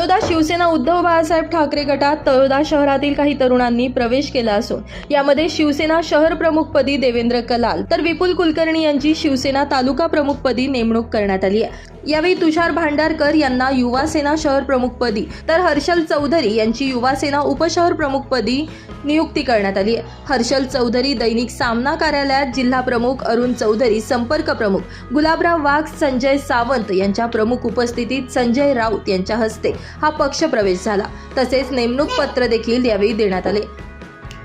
तळोदा शिवसेना उद्धव बाळासाहेब ठाकरे गटात तळोदा शहरातील काही तरुणांनी प्रवेश केला असून यामध्ये शिवसेना शहर प्रमुखपदी देवेंद्र कलाल तर विपुल कुलकर्णी यांची शिवसेना तालुका प्रमुखपदी नेमणूक करण्यात आली आहे। यावेळी तुषार भांडारकर यांना युवा सेना शहर प्रमुखपदी तर हर्षल चौधरी यांची युवा सेना उपशहर प्रमुखपदी नियुक्ती करण्यात आली आहे। हर्षल चौधरी दैनिक सामना कार्यालयात जिल्हा प्रमुख, अरुण चौधरी संपर्क प्रमुख, गुलाबराव वाघ, संजय सावंत यांच्या प्रमुख उपस्थितीत संजय राऊत यांच्या हस्ते हा पक्ष प्रवेश झाला। तसेच नेमणूक पत्र देखील यावेळी देण्यात आले।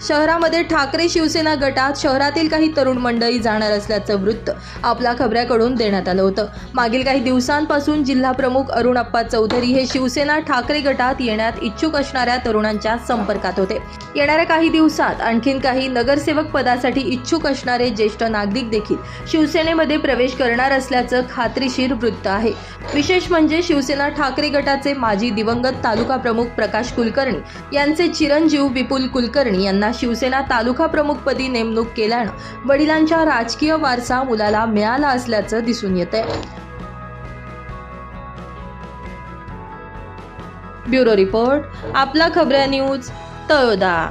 शहरामध्ये ठाकरे शिवसेना गटात शहरातील काही तरुण मंडळी जाणार असल्याचं वृत्त आपला खबऱ्याकडून देण्यात आलं होतं। मागील काही दिवसांपासून जिल्हा प्रमुख अरुण अप्पा चौधरी हे शिवसेना ठाकरे गटात येण्यात इच्छुक असणाऱ्या तरुणांच्या संपर्कात होते। येणाऱ्या काही दिवसात आणखीन काही नगरसेवक पदासाठी इच्छुक असणारे ज्येष्ठ नागरिक देखील शिवसेनेमध्ये प्रवेश करणार असल्याचं खात्रीशीर वृत्त आहे। विशेष म्हणजे शिवसेना ठाकरे गटाचे माजी दिवंगत तालुका प्रमुख प्रकाश कुलकर्णी यांचे चिरंजीव विपुल कुलकर्णी यांना शिवसेना तालुका प्रमुखपदी नेमणूक केल्यानं वडिलांचा राजकीय वारसा मुलाला मिळाला असल्याचं दिसून येतंय। ब्युरो रिपोर्ट, आपला खबऱ्या न्यूज, तळोदा।